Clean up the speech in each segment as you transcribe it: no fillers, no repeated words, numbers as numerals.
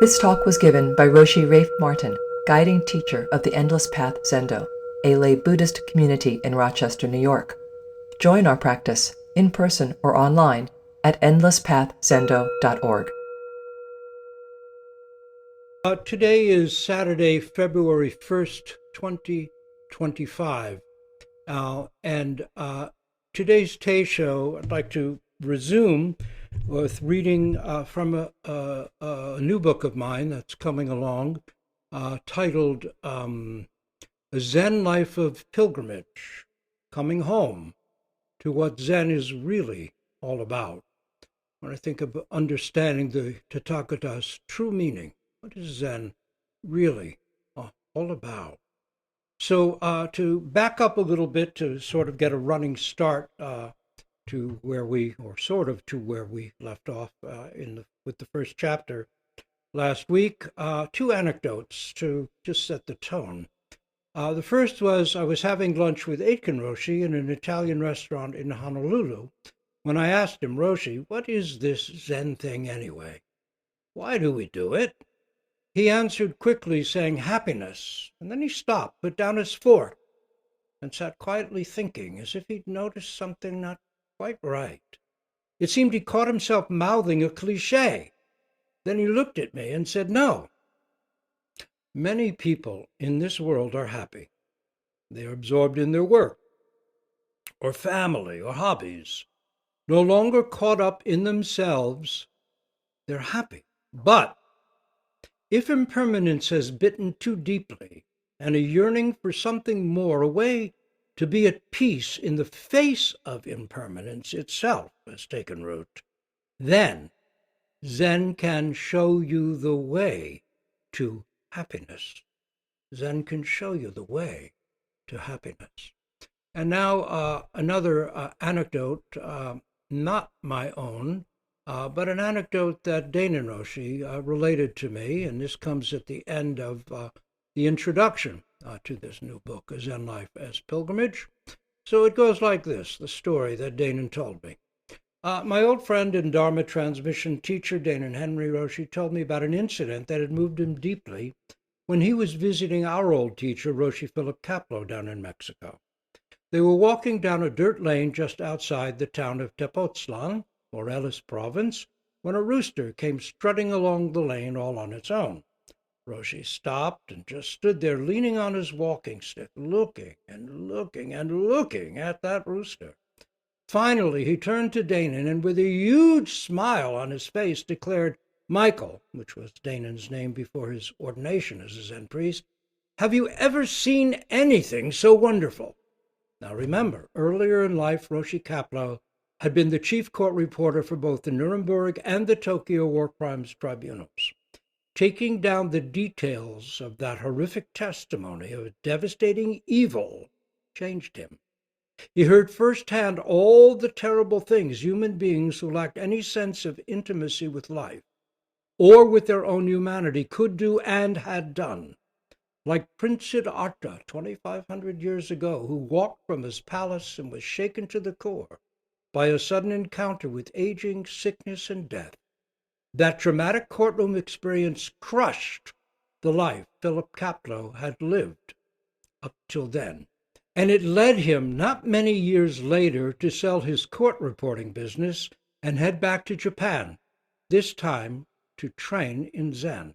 This talk was given by Roshi Rafe Martin, guiding teacher of the Endless Path Zendo, a lay Buddhist community in Rochester, New York. Join our practice, in person or online, at endlesspathzendo.org. Today is Saturday, February 1st, 2025. And today's Te-shan, I'd like to resume with reading from a new book of mine that's coming along, titled A Zen Life of Pilgrimage, Coming Home to What Zen is Really All About. When I think of understanding the Tathagata's true meaning, what is Zen really all about? So to back up a little bit to sort of get a running start to where we left off with the first chapter last week, two anecdotes to just set the tone. The first was I was having lunch with Aitken Roshi in an Italian restaurant in Honolulu when I asked him, "Roshi, what is this Zen thing anyway? Why do we do it?" He answered quickly, saying, "Happiness." And then he stopped, put down his fork, and sat quietly thinking, as if he'd noticed something not quite right. It seemed he caught himself mouthing a cliché. Then he looked at me and said, "No. Many people in this world are happy. They are absorbed in their work, or family, or hobbies. No longer caught up in themselves, they're happy. But if impermanence has bitten too deeply, and a yearning for something more, a way to be at peace in the face of impermanence itself has taken root, then Zen can show you the way to happiness. Zen can show you the way to happiness." And now another anecdote, not my own, but an anecdote that Dana Roshi related to me, and this comes at the end of the introduction to this new book, A Zen Life as Pilgrimage. So it goes like this, the story that Dana told me. My old friend and Dharma transmission teacher, Dana Henry Roshi, told me about an incident that had moved him deeply when he was visiting our old teacher, Roshi Philip Kapleau, down in Mexico. They were walking down a dirt lane just outside the town of Tepoztlan, Morelos province, when a rooster came strutting along the lane all on its own. Roshi stopped and just stood there leaning on his walking stick, looking and looking and looking at that rooster. Finally, he turned to Danon and with a huge smile on his face declared, "Michael," which was Danon's name before his ordination as a Zen priest, "have you ever seen anything so wonderful?" Now remember, earlier in life, Roshi Kapleau had been the chief court reporter for both the Nuremberg and the Tokyo War Crimes Tribunals. Taking down the details of that horrific testimony of devastating evil changed him. He heard firsthand all the terrible things human beings who lacked any sense of intimacy with life or with their own humanity could do and had done. Like Prince Siddhartha 2,500 years ago, who walked from his palace and was shaken to the core by a sudden encounter with aging, sickness, and death. That dramatic courtroom experience crushed the life Philip Kapleau had lived up till then. And it led him, not many years later, to sell his court reporting business and head back to Japan, this time to train in Zen.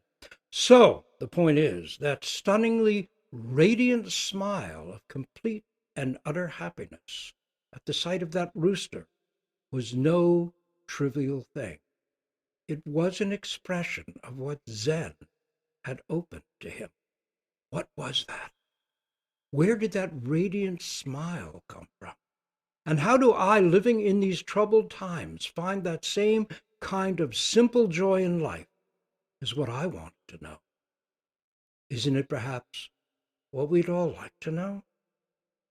So, the point is, that stunningly radiant smile of complete and utter happiness at the sight of that rooster was no trivial thing. It was an expression of what Zen had opened to him. What was that? Where did that radiant smile come from? And how do I, living in these troubled times, find that same kind of simple joy in life is what I want to know. Isn't it perhaps what we'd all like to know?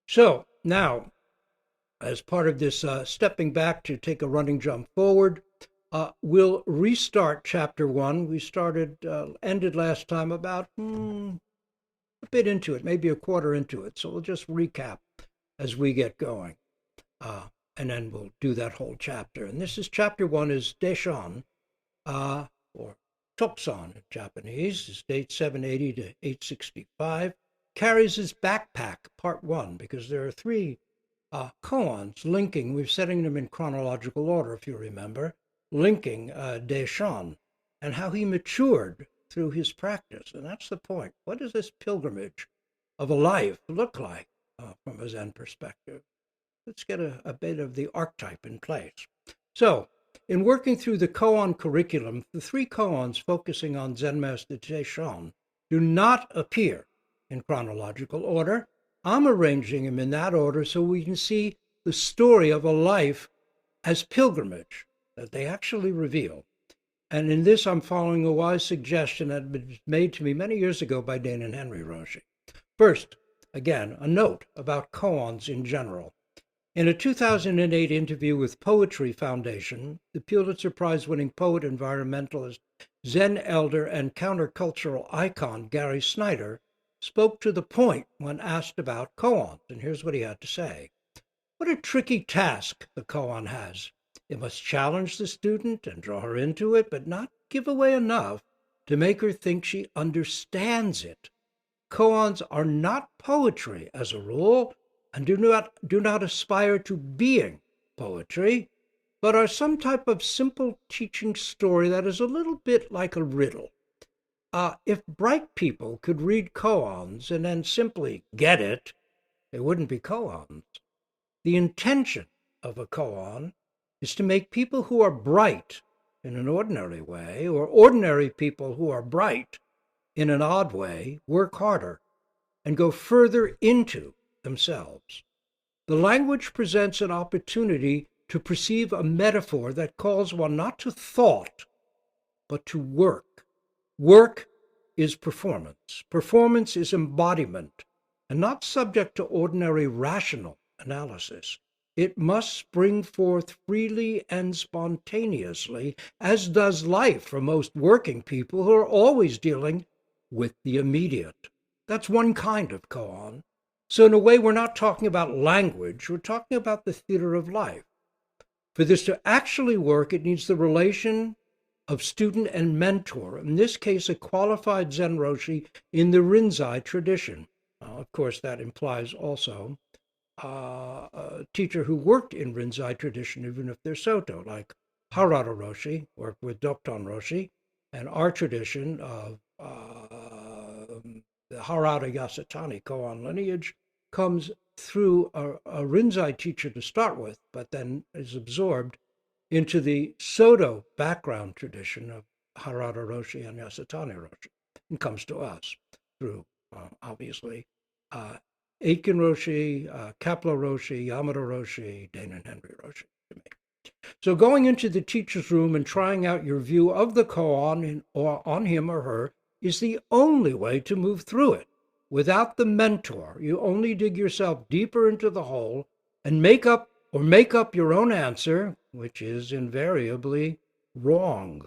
So now, as part of this stepping back to take a running jump forward, we'll restart chapter 1. We ended last time about a bit into it, maybe a quarter into it. So we'll just recap as we get going. And then we'll do that whole chapter. And this is chapter 1 is Te-shan, or Toksan in Japanese, is date 780 to 865, carries his backpack, part 1, because there are 3 koans linking, we're setting them in chronological order, if you remember, linking Te-shan and how he matured through his practice. And that's the point. What does this pilgrimage of a life look like from a Zen perspective? Let's get a bit of the archetype in place. So, in working through the koan curriculum, the 3 koans focusing on Zen Master Te-shan do not appear in chronological order. I'm arranging them in that order so we can see the story of a life as pilgrimage that they actually reveal. And in this, I'm following a wise suggestion that had been made to me many years ago by Dane and Henry Roshi. First, again, a note about koans in general. In a 2008 interview with Poetry Foundation, the Pulitzer Prize-winning poet, environmentalist, Zen elder, and countercultural icon Gary Snyder spoke to the point when asked about koans, and here's what he had to say. What a tricky task the koan has. It must challenge the student and draw her into it, but not give away enough to make her think she understands it. Koans are not poetry as a rule, and do not aspire to being poetry, but are some type of simple teaching story that is a little bit like a riddle. If bright people could read koans and then simply get it, they wouldn't be koans. The intention of a koan is to make people who are bright in an ordinary way, or ordinary people who are bright in an odd way, work harder and go further into themselves. The language presents an opportunity to perceive a metaphor that calls one not to thought, but to work. Work is performance. Performance is embodiment, and not subject to ordinary rational analysis. It must spring forth freely and spontaneously, as does life for most working people who are always dealing with the immediate. That's one kind of koan. So in a way, we're not talking about language, we're talking about the theater of life. For this to actually work, it needs the relation of student and mentor, in this case, a qualified Zen Roshi in the Rinzai tradition. Of course, that implies also a teacher who worked in Rinzai tradition, even if they're Soto, like Harada Roshi, worked with Dokton Roshi, and our tradition of the Harada Yasutani koan lineage comes through a Rinzai teacher to start with, but then is absorbed into the Soto background tradition of Harada Roshi and Yasutani Roshi, and comes to us through, obviously, Aiken Roshi, Kapla Roshi, Yamada Roshi, Dane and Henry Roshi. So going into the teacher's room and trying out your view of the koan or on him or her is the only way to move through it. Without the mentor, you only dig yourself deeper into the hole and make up your own answer, which is invariably wrong.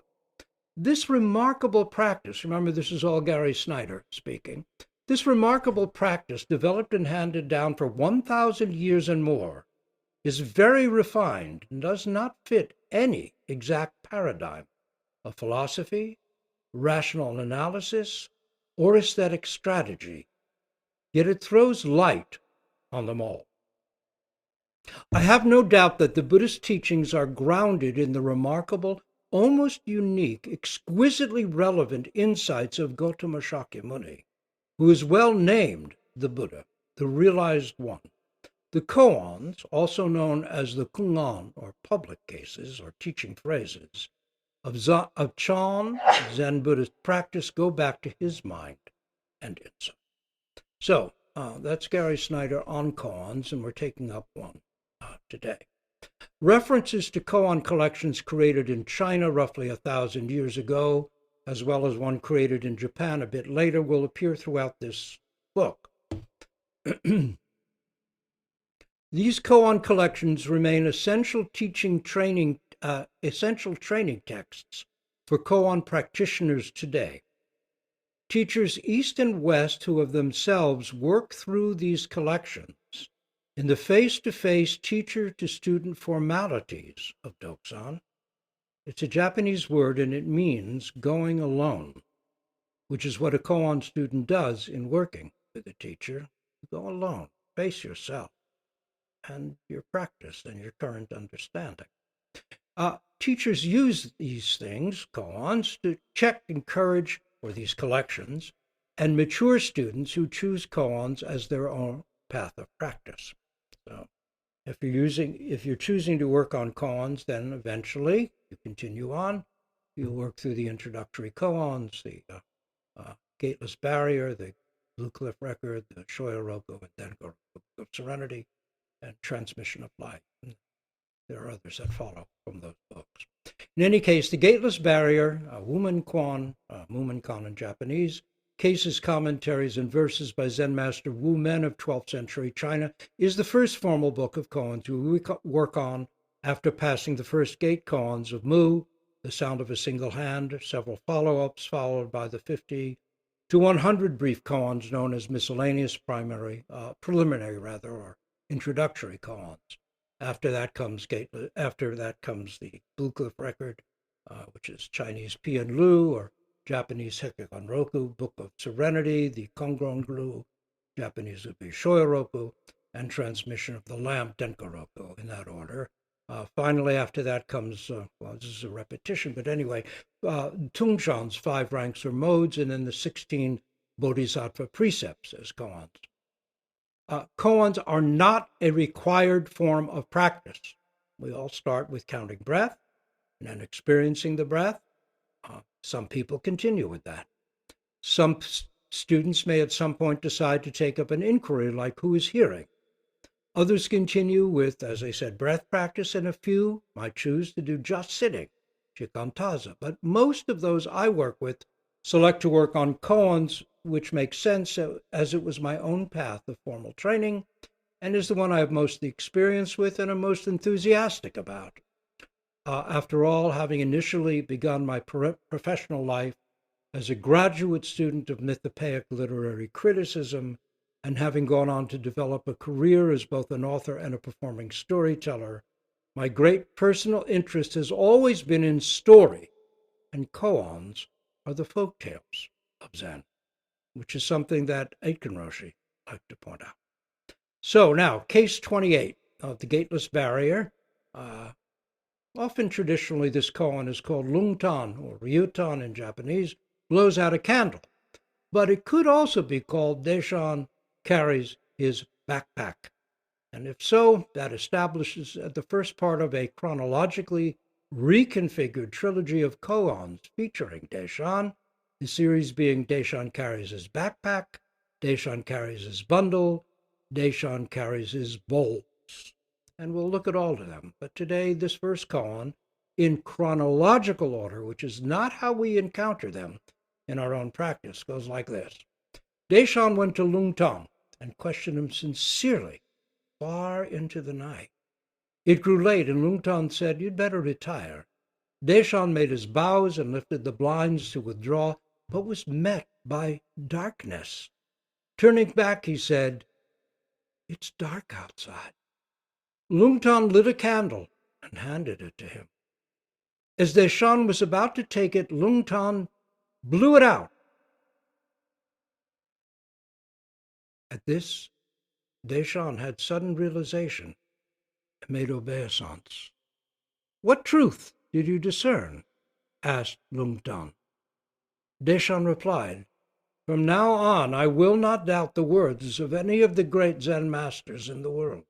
This remarkable practice, remember this is all Gary Snyder speaking, this remarkable practice developed and handed down for 1,000 years and more is very refined and does not fit any exact paradigm of philosophy, rational analysis, or aesthetic strategy, yet it throws light on them all. I have no doubt that the Buddhist teachings are grounded in the remarkable, almost unique, exquisitely relevant insights of Gautama Shakyamuni, who is well named the Buddha, the realized one. The koans, also known as the kungan, or public cases, or teaching phrases, of Chan, Zen Buddhist practice, go back to his mind and insight. So, that's Gary Snyder on koans, and we're taking up one today. References to koan collections created in China roughly 1,000 years ago, as well as one created in Japan a bit later, will appear throughout this book. These koan collections remain essential training texts for koan practitioners today. Teachers east and west who have themselves worked through these collections in the face-to-face teacher-to-student formalities of Doksan, It's a Japanese word, and it means going alone, which is what a koan student does in working with a teacher. Go alone, face yourself and your practice and your current understanding. Teachers use these things, koans, to check, encourage, or these collections, and mature students who choose koans as their own path of practice. So if you're choosing to work on koans, then eventually you continue on. You work through the introductory koans, the Gateless Barrier, the Blue Cliff Record, the Shoyo Roku, and then go of Serenity and Transmission of Light. And there are others that follow from those books. In any case, the Gateless Barrier, Mumonkan in Japanese, cases, commentaries, and verses by Zen Master Wu Men of 12th century China, is the first formal book of koans we work on after passing the first gate koans of Mu, the sound of a single hand, several follow-ups, followed by the 50 to 100 brief koans known as miscellaneous preliminary or introductory koans. After that comes the Blue Cliff Record, which is Chinese Pian Lu or Japanese Hekigan Roku, Book of Serenity, the Kongron Glu, Japanese would be Shoyo Roku, and Transmission of the Lamp, Denko Roku, in that order. Finally, after that comes, this is a repetition, but anyway, Te-shan's 5 ranks or modes, and then the 16 Bodhisattva precepts as koans. Koans are not a required form of practice. We all start with counting breath and then experiencing the breath. Some people continue with that. Some students may at some point decide to take up an inquiry like who is hearing. Others continue with, as I said, breath practice, and a few might choose to do just sitting, shikantaza. But most of those I work with select to work on koans, which makes sense as it was my own path of formal training and is the one I have most experience with and am most enthusiastic about. After all, having initially begun my professional life as a graduate student of mythopoeic literary criticism, and having gone on to develop a career as both an author and a performing storyteller, my great personal interest has always been in story, and koans are the folk tales of Zen, which is something that Aitken Roshi liked to point out. So now, case 28 of the Gateless Barrier. Often traditionally this koan is called lungtan or ryutan in Japanese, blows out a candle, but it could also be called Te-shan carries his backpack. And if so, that establishes the first part of a chronologically reconfigured trilogy of koans featuring Te-shan, the series being Te-shan carries his backpack, Te-shan carries his bundle, Te-shan carries his bowls. And we'll look at all of them. But today, this first koan, in chronological order, which is not how we encounter them in our own practice, goes like this. Te-shan went to Lungtan and questioned him sincerely far into the night. It grew late, and Lungtan said, "You'd better retire." Te-shan made his bows and lifted the blinds to withdraw, but was met by darkness. Turning back, he said, "It's dark outside." Lungtan lit a candle and handed it to him. As Te-shan was about to take it, Lungtan blew it out. At this, Te-shan had sudden realization and made obeisance. "What truth did you discern?" asked Lungtan. Te-shan replied, "From now on, I will not doubt the words of any of the great Zen masters in the world."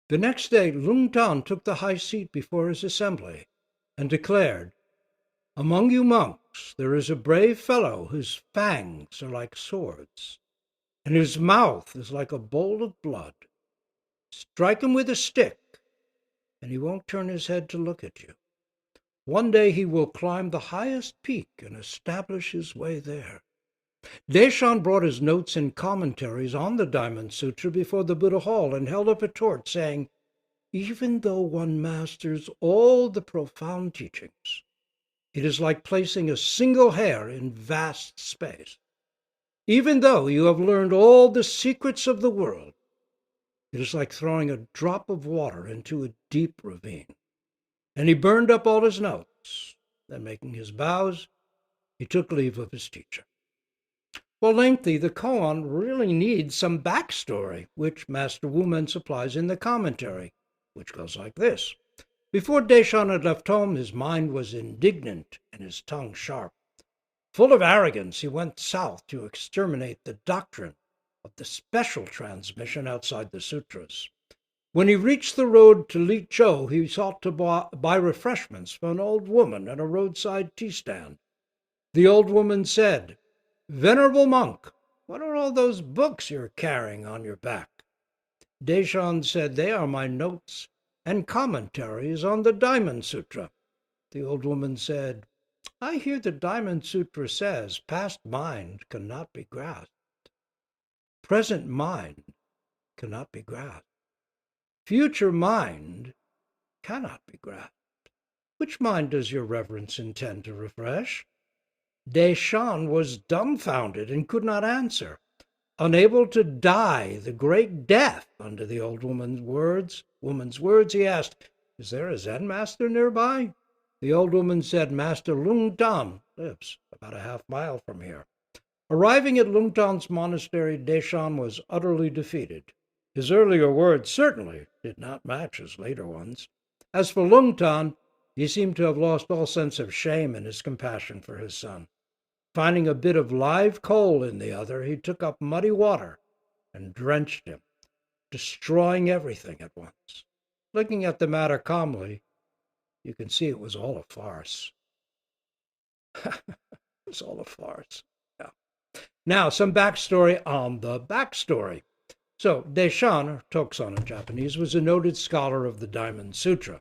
The next day, Lungtan took the high seat before his assembly and declared, "Among you monks, there is a brave fellow whose fangs are like swords, and his mouth is like a bowl of blood. Strike him with a stick, and he won't turn his head to look at you. One day he will climb the highest peak and establish his way there." Te-shan brought his notes and commentaries on the Diamond Sutra before the Buddha Hall and held up a torch, saying, "Even though one masters all the profound teachings, it is like placing a single hair in vast space. Even though you have learned all the secrets of the world, it is like throwing a drop of water into a deep ravine. and he burned up all his notes. Then, making his bows, he took leave of his teacher. While lengthy, the koan really needs some backstory, which Master Wumen supplies in the commentary, which goes like this. Before Te-shan had left home, his mind was indignant and his tongue sharp. Full of arrogance, he went south to exterminate the doctrine of the special transmission outside the sutras. When he reached the road to Li-cho, he sought to buy refreshments for an old woman at a roadside tea stand. The old woman said, "Venerable monk, what are all those books you're carrying on your back?" Te-shan said, "They are my notes and commentaries on the Diamond Sutra." The old woman said, "I hear the Diamond Sutra says past mind cannot be grasped. Present mind cannot be grasped. Future mind cannot be grasped. Which mind does your reverence intend to refresh?" Te-shan was dumbfounded and could not answer. Unable to die the great death under the old woman's words, he asked, "Is there a Zen master nearby?" The old woman said, "Master Lungtan lives about a half-mile from here." Arriving at Lungtan's monastery, Te-shan was utterly defeated. His earlier words certainly did not match his later ones. As for Lungtan, he seemed to have lost all sense of shame in his compassion for his son. Finding a bit of live coal in the other, he took up muddy water and drenched him, destroying everything at once. Looking at the matter calmly, you can see it was all a farce. It was all a farce. Yeah. Now, some backstory on the backstory. So, Te-shan, or Tokusan in Japanese, was a noted scholar of the Diamond Sutra,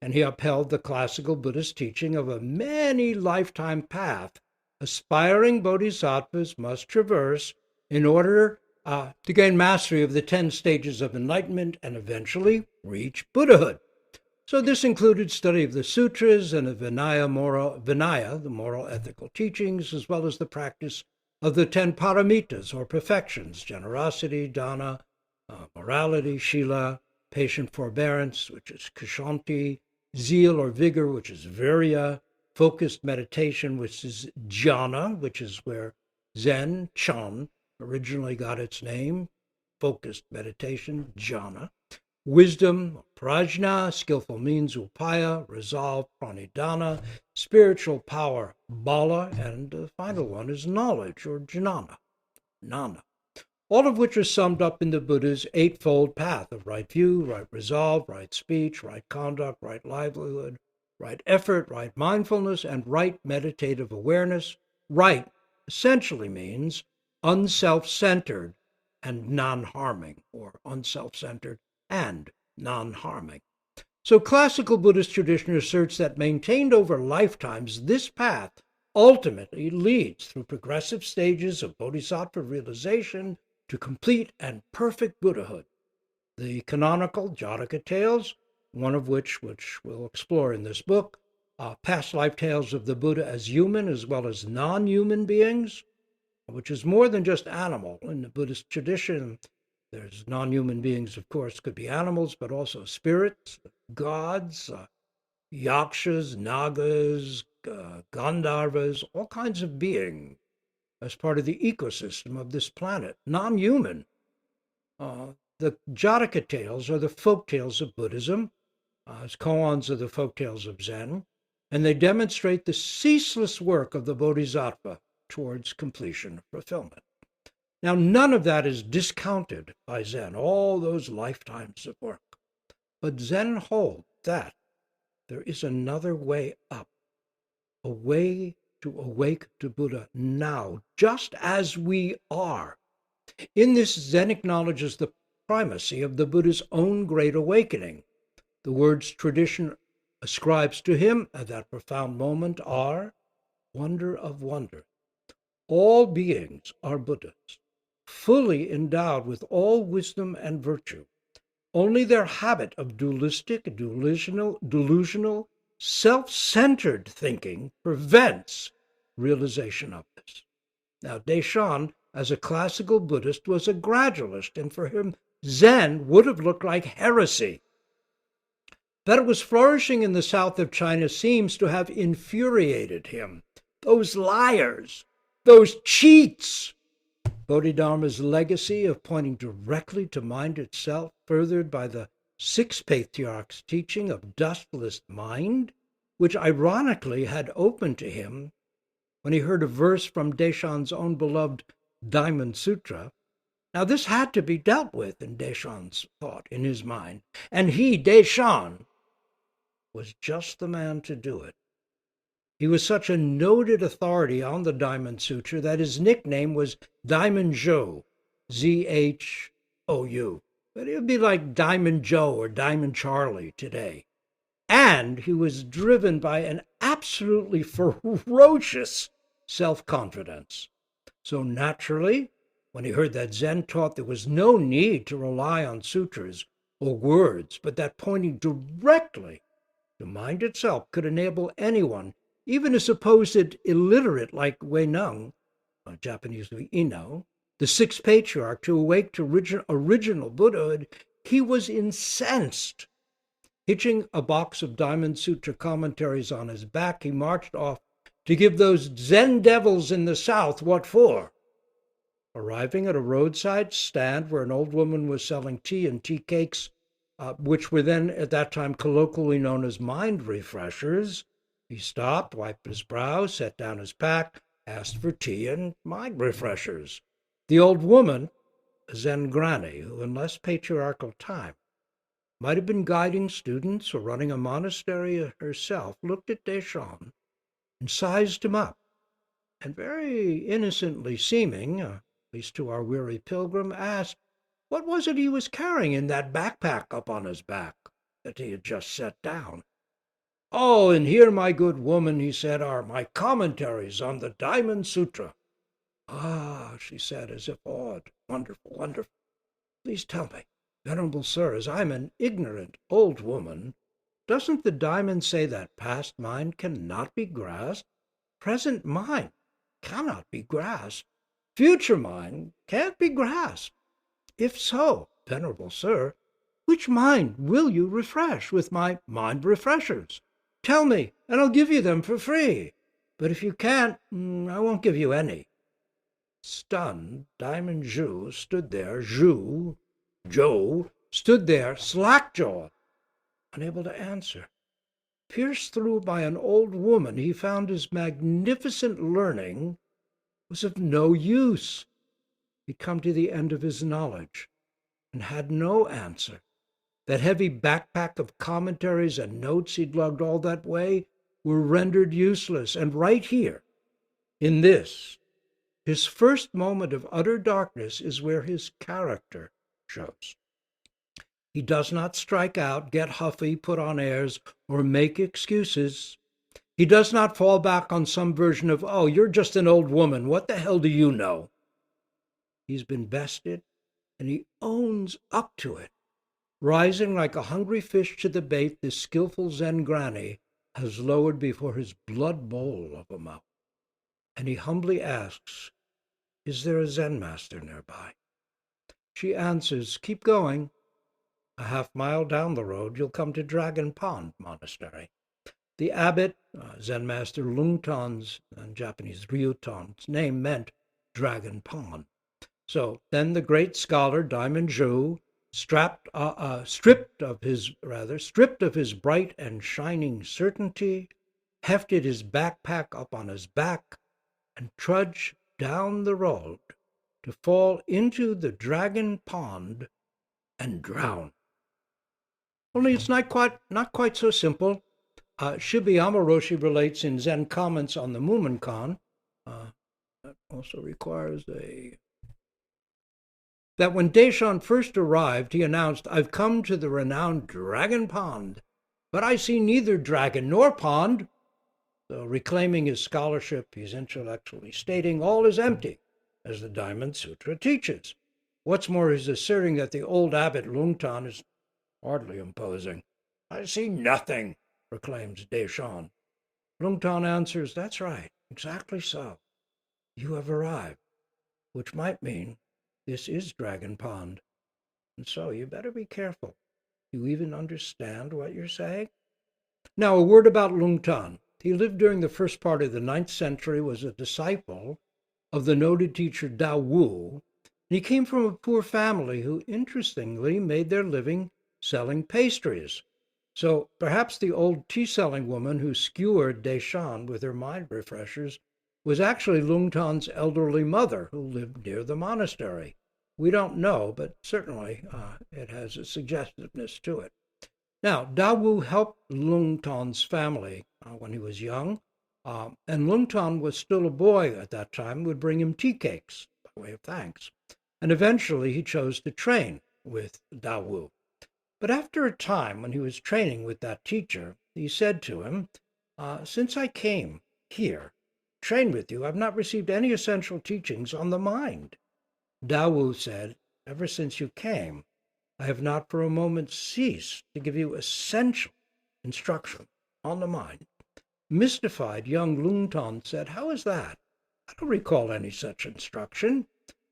and he upheld the classical Buddhist teaching of a many-lifetime path aspiring bodhisattvas must traverse in order to gain mastery of the 10 stages of enlightenment and eventually reach Buddhahood. So this included study of the sutras and the Vinaya, the moral ethical teachings, as well as the practice of the 10 paramitas, or perfections: generosity, dana, morality, shila, patient forbearance, which is kshanti, zeal or vigor, which is virya, focused meditation, which is jhana, which is where Zen, Chan, originally got its name, focused meditation, jhana, wisdom, prajna, skillful means, upaya, resolve, pranidhana, spiritual power, bala, and the final one is knowledge, or jnana, nana, all of which are summed up in the Buddha's eightfold path of right view, right resolve, right speech, right conduct, right livelihood, right effort, right mindfulness, and right meditative awareness. Right essentially means unself-centered and non-harming, or unself-centered and non-harming. So classical Buddhist tradition asserts that maintained over lifetimes, this path ultimately leads through progressive stages of bodhisattva realization to complete and perfect Buddhahood. The canonical Jataka tales, one of which we'll explore in this book, past life tales of the Buddha as human as well as non-human beings, which is more than just animal. In the Buddhist tradition, there's non-human beings, of course, could be animals, but also spirits, gods, yakshas, nagas, gandharvas, all kinds of beings as part of the ecosystem of this planet, non-human. The Jataka tales are the folk tales of Buddhism, as koans are the folk tales of Zen, and they demonstrate the ceaseless work of the bodhisattva towards completion and fulfillment. Now, none of that is discounted by Zen, all those lifetimes of work. But Zen holds that there is another way up, a way to awake to Buddha now, just as we are. In this, Zen acknowledges the primacy of the Buddha's own great awakening. The words tradition ascribes to him at that profound moment are wonder of wonders. All beings are Buddhas, fully endowed with all wisdom and virtue. Only their habit of dualistic, delusional, self-centered thinking prevents realization of this. Now, Te-shan, as a classical Buddhist, was a gradualist, and for him, Zen would have looked like heresy. That it was flourishing in the south of China seems to have infuriated him. Those liars, those cheats. Bodhidharma's legacy of pointing directly to mind itself, furthered by the six patriarchs' teaching of dustless mind, which ironically had opened to him when he heard a verse from Te-shan's own beloved Diamond Sutra. Now this had to be dealt with in Te-shan's thought, in his mind, and he, Te-shan, was just the man to do it. He was such a noted authority on the Diamond Sutra that his nickname was Diamond Zhou, Z-H-O-U. But it would be like Diamond Joe or Diamond Charlie today. And he was driven by an absolutely ferocious self-confidence. So naturally, when he heard that Zen taught there was no need to rely on sutras or words, but that pointing directly to mind itself could enable anyone, even a supposed illiterate like Wei-neng, Japanese Ino, the sixth patriarch, to awake to original Buddhahood, he was incensed. Hitching a box of Diamond Sutra commentaries on his back, he marched off to give those Zen devils in the south what for. Arriving at a roadside stand where an old woman was selling tea and tea cakes, which were then at that time colloquially known as mind refreshers, he stopped, wiped his brow, set down his pack, asked for tea and mind refreshers. The old woman, a Zen granny, who in less patriarchal time might have been guiding students or running a monastery herself, looked at Te-shan and sized him up, and very innocently seeming, at least to our weary pilgrim, asked what was it he was carrying in that backpack up on his back that he had just set down. "Oh, and here, my good woman," he said, "are my commentaries on the Diamond Sutra." "Ah," she said, as if awed. "Wonderful, wonderful. Please tell me, Venerable Sir, as I'm an ignorant old woman, doesn't the Diamond say that past mind cannot be grasped? Present mind cannot be grasped? Future mind can't be grasped? If so, Venerable Sir, which mind will you refresh with my mind refreshers? Tell me, and I'll give you them for free. But if you can't, I won't give you any." Stunned, Diamond Joe stood there, slack-jawed, unable to answer. Pierced through by an old woman, he found his magnificent learning was of no use. He'd come to the end of his knowledge and had no answer. That heavy backpack of commentaries and notes he'd lugged all that way were rendered useless. And right here, in this, his first moment of utter darkness, is where his character shows. He does not strike out, get huffy, put on airs, or make excuses. He does not fall back on some version of, "Oh, you're just an old woman. What the hell do you know?" He's been bested, and he owns up to it, rising like a hungry fish to the bait this skillful Zen granny has lowered before his blood bowl of a mouth. And he humbly asks, "Is there a Zen master nearby?" She answers, "Keep going. A half-mile down the road, you'll come to Dragon Pond Monastery." The abbot, Zen master Lungtan's, Japanese Ryutan's name meant Dragon Pond. So then the great scholar Diamond Zhou, stripped of his bright and shining certainty, hefted his backpack up on his back, and trudged down the road to fall into the Dragon Pond and drown. Only it's not quite so simple. Shibayama Roshi relates in Zen Comments on the Mumonkan, that also requires that when Te-shan first arrived, he announced, "I've come to the renowned Dragon Pond, but I see neither dragon nor pond." So reclaiming his scholarship, he's intellectually stating all is empty, as the Diamond Sutra teaches. What's more, he's asserting that the old abbot Lungtan is hardly imposing. "I see nothing," proclaims Te-shan. Lungtan answers, "That's right, exactly so. You have arrived, which might mean this is Dragon Pond, and so you better be careful. You even understand what you're saying? Now, a word about Lung Tan. He lived during the first part of the 9th century, was a disciple of the noted teacher Dao Wu. He came from a poor family who, interestingly, made their living selling pastries. So perhaps the old tea-selling woman who skewered Te-shan with her mind refreshers was actually Lung Tan's elderly mother who lived near the monastery. We don't know, but certainly it has a suggestiveness to it. Now, Dao Wu helped Lung Tan's family when he was young, and Lung Tan was still a boy at that time, would bring him tea cakes by way of thanks. And eventually he chose to train with Dao Wu. But after a time when he was training with that teacher, he said to him, since I came here, train with you, I've not received any essential teachings on the mind. Dao Wu said, ever since you came, I have not for a moment ceased to give you essential instruction on the mind. Mystified, young Lung Tan said, how is that? I don't recall any such instruction.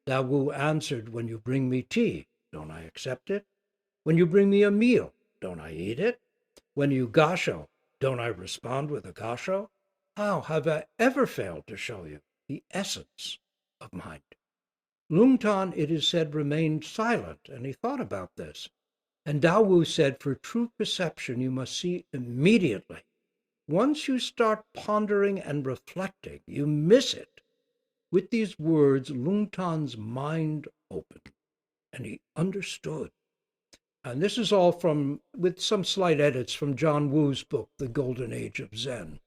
Dao Wu answered, when you bring me tea, don't I accept it? When you bring me a meal, don't I eat it? When you gasho, don't I respond with a gasho? How have I ever failed to show you the essence of mind? Lung Tan, it is said, remained silent, and he thought about this. And Dao Wu said, for true perception, you must see immediately. Once you start pondering and reflecting, you miss it. With these words, Lung Tan's mind opened, and he understood. And this is all with some slight edits from John Wu's book, The Golden Age of Zen.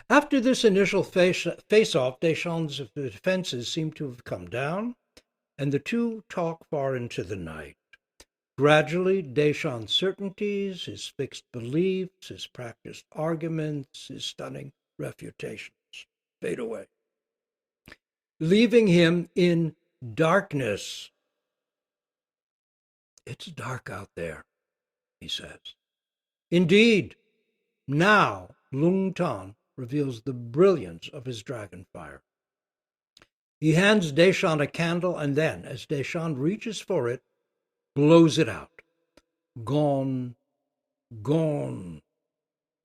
After this initial face-off, Te-shan's defenses seem to have come down, and the two talk far into the night. Gradually, Te-shan's certainties, his fixed beliefs, his practiced arguments, his stunning refutations fade away, leaving him in darkness. It's dark out there, he says. Indeed, now Lung Tan reveals the brilliance of his dragon fire. He hands Te-shan a candle, and then, as Te-shan reaches for it, blows it out. Gone, gone,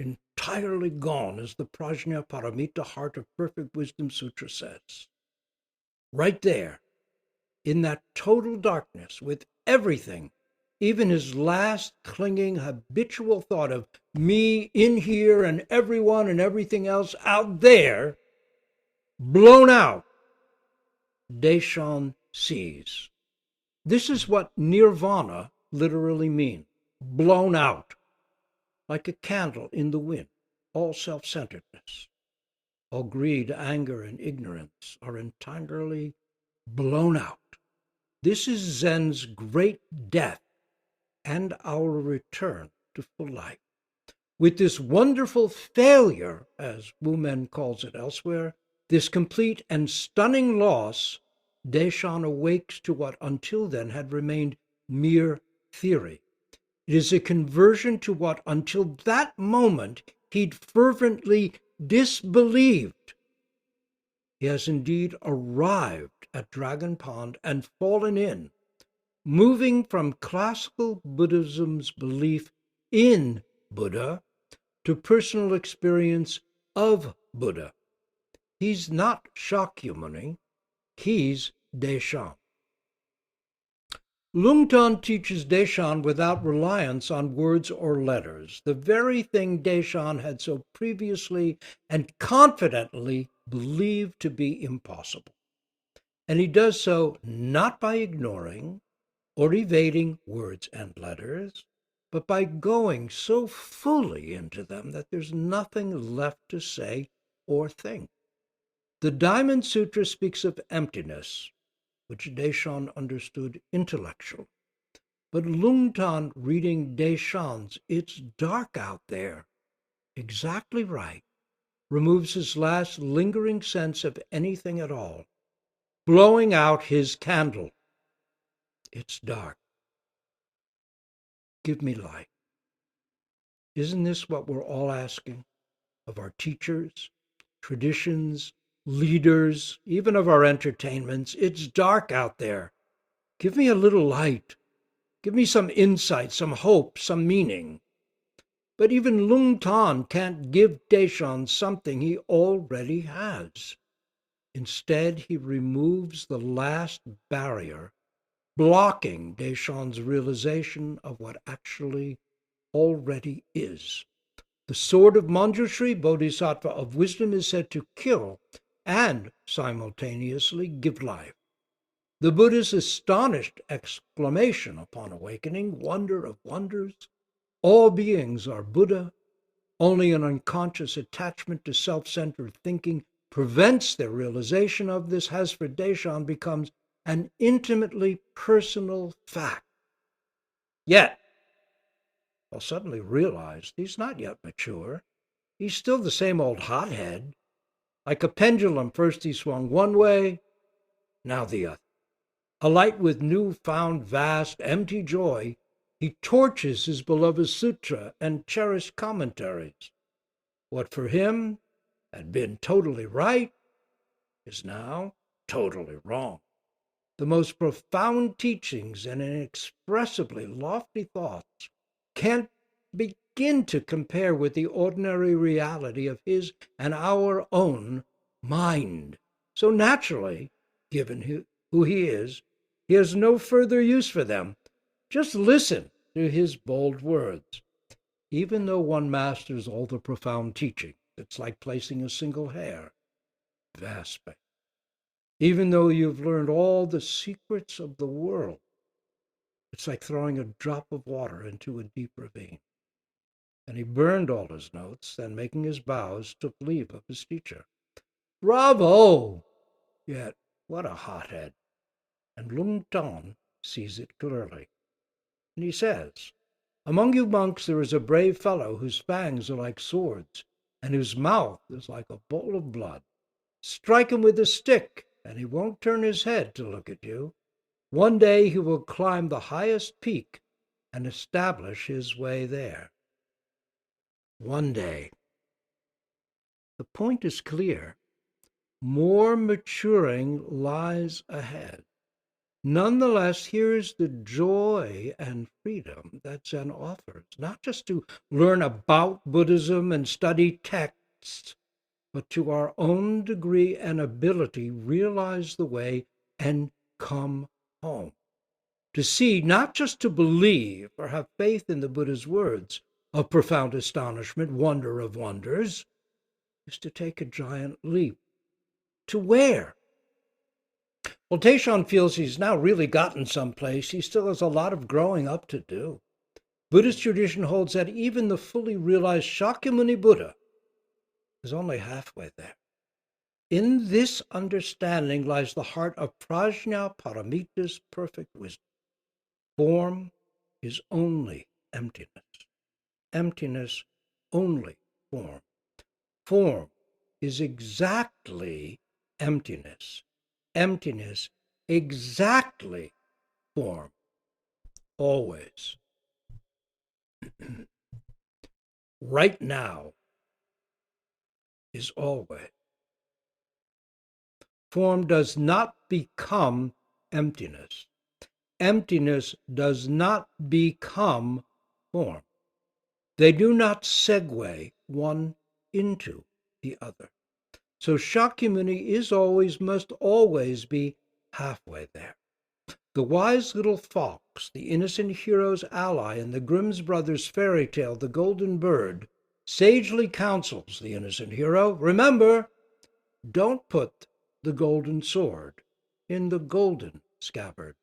entirely gone, as the Prajna Paramita Heart of Perfect Wisdom Sutra says. Right there, in that total darkness, with everything, even his last clinging habitual thought of me in here and everyone and everything else out there, blown out, Te-shan sees. This is what nirvana literally means, blown out, like a candle in the wind, all self-centeredness. All greed, anger, and ignorance are entirely blown out. This is Zen's great death and our return to full life. With this wonderful failure, as Wu Men calls it elsewhere, this complete and stunning loss, Te-shan awakes to what until then had remained mere theory. It is a conversion to what until that moment he'd fervently disbelieved. He has indeed arrived at Dragon Pond and fallen in, moving from classical Buddhism's belief in Buddha to personal experience of Buddha. He's not Shakyamuni, he's Te-shan. Lung Tan teaches Te-shan without reliance on words or letters, the very thing Te-shan had so previously and confidently believed to be impossible. And he does so not by ignoring or evading words and letters, but by going so fully into them that there's nothing left to say or think. The Diamond Sutra speaks of emptiness, which Te-shan understood intellectually. But Lung Tan, reading Te-shan's "It's dark out there" exactly right, removes his last lingering sense of anything at all, blowing out his candle. It's dark. Give me light. Isn't this what we're all asking of our teachers, traditions, leaders, even of our entertainments? It's dark out there. Give me a little light. Give me some insight, some hope, some meaning. But even Lung Tan can't give Te-shan something he already has. Instead, he removes the last barrier, blocking Te-shan's realization of what actually already is. The sword of Manjushri, Bodhisattva of wisdom, is said to kill and simultaneously give life. The Buddha's astonished exclamation upon awakening, wonder of wonders, all beings are Buddha, only an unconscious attachment to self-centered thinking prevents their realization of this, has for Te-shan becomes an intimately personal fact. Yet, I'll suddenly realize he's not yet mature. He's still the same old hothead. Like a pendulum, first he swung one way, now the other. Alight with new-found vast, empty joy, he torches his beloved sutra and cherished commentaries. What for him had been totally right is now totally wrong. The most profound teachings and inexpressibly lofty thoughts can't begin to compare with the ordinary reality of his and our own mind. So naturally, given who he is, he has no further use for them. Just listen to his bold words. Even though one masters all the profound teaching, it's like placing a single hair. Vast space. Even though you've learned all the secrets of the world, it's like throwing a drop of water into a deep ravine. And he burned all his notes, then making his bows, took leave of his teacher. Bravo! Yet, what a hothead. And Lung Tan sees it clearly. And he says, among you monks there is a brave fellow whose fangs are like swords, and whose mouth is like a bowl of blood. Strike him with a stick, and he won't turn his head to look at you. One day he will climb the highest peak and establish his way there. One day. The point is clear. More maturing lies ahead. Nonetheless, here's the joy and freedom that Zen offers, not just to learn about Buddhism and study texts, but to our own degree and ability realize the way and come home. To see, not just to believe or have faith in the Buddha's words of profound astonishment, wonder of wonders, is to take a giant leap. To where? Well, Te-shan feels he's now really gotten someplace. He still has a lot of growing up to do. Buddhist tradition holds that even the fully realized Shakyamuni Buddha is only halfway there. In this understanding lies the heart of Prajna Paramita's perfect wisdom. Form is only emptiness. Emptiness only form. Form is exactly emptiness. Emptiness exactly form. Always. Right now is always. Form does not become emptiness. Emptiness does not become form. They do not segue one into the other. So Shakyamuni is always, must always be halfway there. The wise little fox, the innocent hero's ally in the Grimm's brothers' fairy tale, The Golden Bird, sagely counsels the innocent hero, remember, don't put the golden sword in the golden scabbard.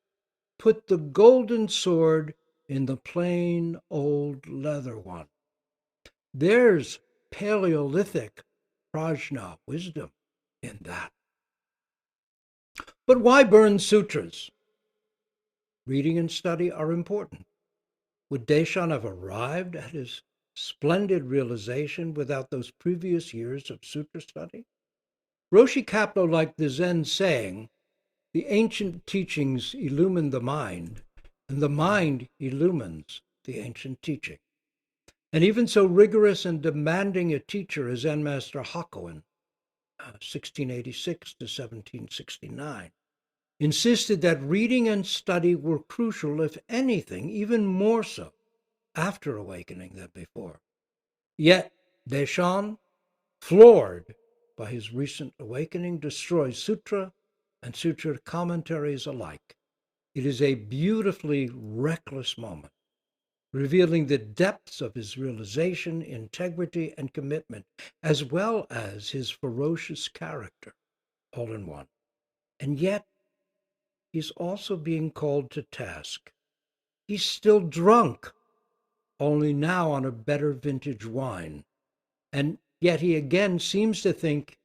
Put the golden sword in the plain old leather one. There's Paleolithic Prajna wisdom in that. But why burn sutras? Reading and study are important. Would Te-shan have arrived at his splendid realization without those previous years of sutra study? Roshi Kapleau liked the Zen saying, the ancient teachings illumine the mind, and the mind illumines the ancient teaching. And even so rigorous and demanding a teacher as Zen Master Hakuin, 1686 to 1769, insisted that reading and study were crucial, if anything, even more so after awakening than before. Yet Te-shan, floored by his recent awakening, destroys sutra and sutra commentaries alike. It is a beautifully reckless moment, revealing the depths of his realization, integrity, and commitment, as well as his ferocious character, all in one. And yet, he's also being called to task. He's still drunk, only now on a better vintage wine. And yet he again seems to think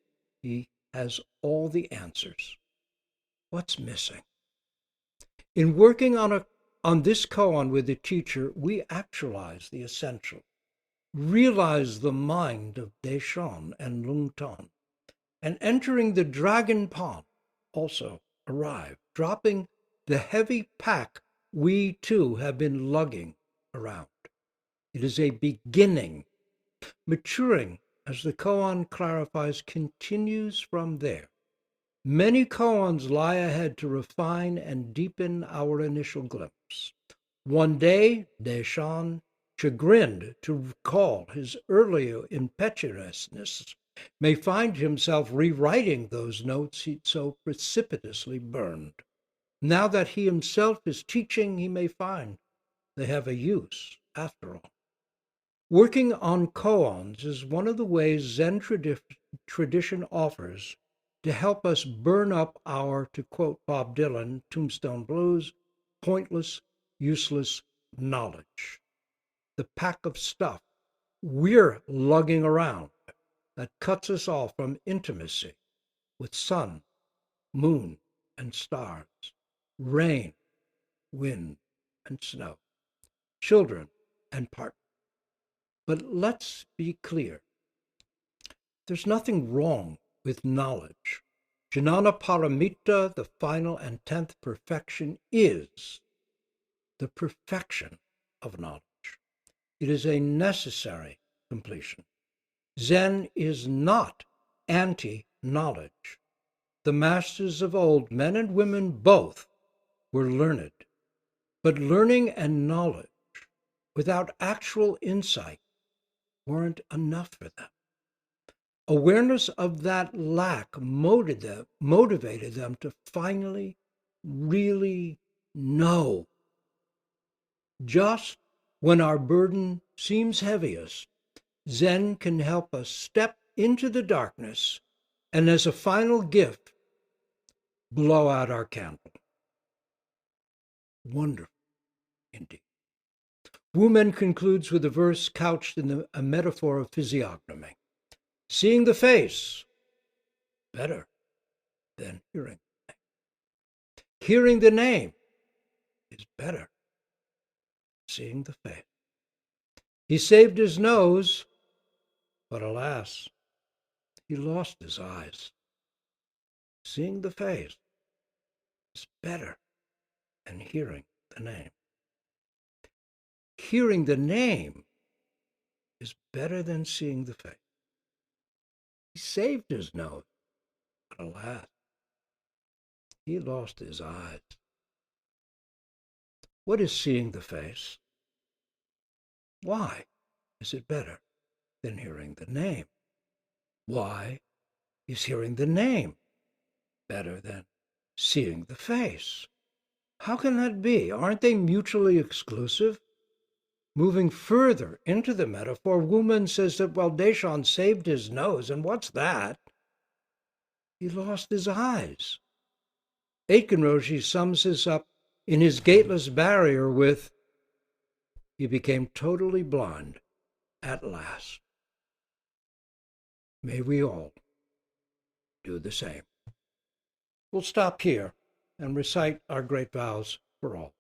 he has all the answers. What's missing? In working on this koan with the teacher, we actualize the essential, realize the mind of Te-shan and Lung-tan, and entering the dragon pond also arrive, dropping the heavy pack we too have been lugging around. It is a beginning. Maturing, as the koan clarifies, continues from there. Many koans lie ahead to refine and deepen our initial glimpse. One day, Te-shan, chagrined to recall his earlier impetuousness, may find himself rewriting those notes he'd so precipitously burned. Now that he himself is teaching, he may find they have a use after all. Working on koans is one of the ways Zen tradition offers to help us burn up our, to quote Bob Dylan, Tombstone Blues, pointless, useless knowledge. The pack of stuff we're lugging around that cuts us off from intimacy with sun, moon, and stars, rain, wind, and snow, children, and partners. But let's be clear. There's nothing wrong with knowledge. Jnana Paramita, the final and 10th perfection, is the perfection of knowledge. It is a necessary completion. Zen is not anti-knowledge. The masters of old, men and women both, were learned. But learning and knowledge without actual insight weren't enough for them. Awareness of that lack motivated them to finally really know. Just when our burden seems heaviest, Zen can help us step into the darkness and, as a final gift, blow out our candle. Wonderful indeed. Wumen concludes with a verse couched in a metaphor of physiognomy. Seeing the face, better than hearing the name. Hearing the name is better than seeing the face. He saved his nose, but alas, he lost his eyes. Seeing the face is better than hearing the name. Hearing the name is better than seeing the face. He saved his nose, but alas, he lost his eyes. What is seeing the face? Why is it better than hearing the name? Why is hearing the name better than seeing the face? How can that be? Aren't they mutually exclusive? Moving further into the metaphor, Wumen says that while Te-shan saved his nose, and what's that? He lost his eyes. Aitken Roshi sums this up in his Gateless barrier with, he became totally blind at last. May we all do the same. We'll stop here and recite our great vows for all.